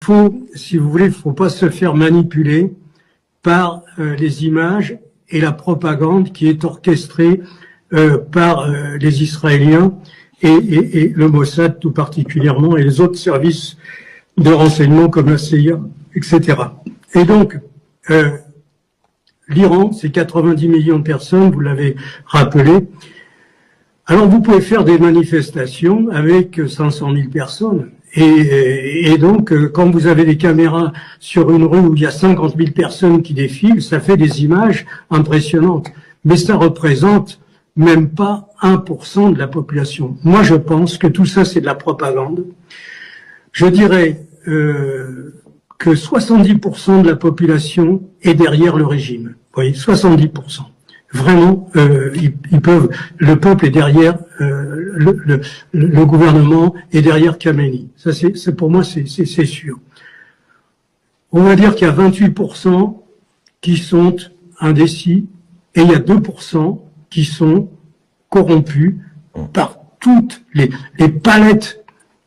faut, si vous voulez, faut pas se faire manipuler par les images et la propagande qui est orchestrée par les Israéliens et le Mossad tout particulièrement et les autres services de renseignement comme la CIA, etc. Et donc, l'Iran, c'est 90 millions de personnes, vous l'avez rappelé. Alors, vous pouvez faire des manifestations avec 500 000 personnes. Et donc, quand vous avez des caméras sur une rue où il y a 50 000 personnes qui défilent, ça fait des images impressionnantes. Mais ça représente même pas 1% de la population. Moi, je pense que tout ça, c'est de la propagande. Je dirais que 70% de la population est derrière le régime. Vous voyez, 70%. Vraiment, ils peuvent. Le peuple est derrière le gouvernement est derrière Khamenei. Ça, c'est pour moi, c'est sûr. On va dire qu'il y a 28% qui sont indécis et il y a 2% qui sont corrompus par toutes les palettes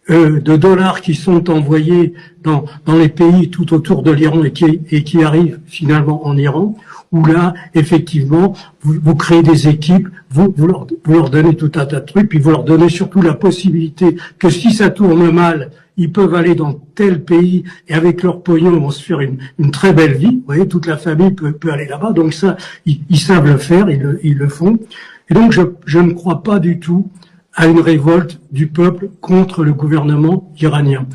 de dollars qui sont envoyés dans les pays tout autour de l'Iran et qui arrivent finalement en Iran, où là, effectivement, vous créez des équipes, vous leur donnez tout un tas de trucs, puis vous leur donnez surtout la possibilité que si ça tourne mal, ils peuvent aller dans tel pays et avec leur pognon, ils vont se faire une très belle vie. Vous voyez, toute la famille peut aller là-bas. Donc ça, ils savent le faire, ils le font. Et donc, je ne crois pas du tout à une révolte du peuple contre le gouvernement iranien.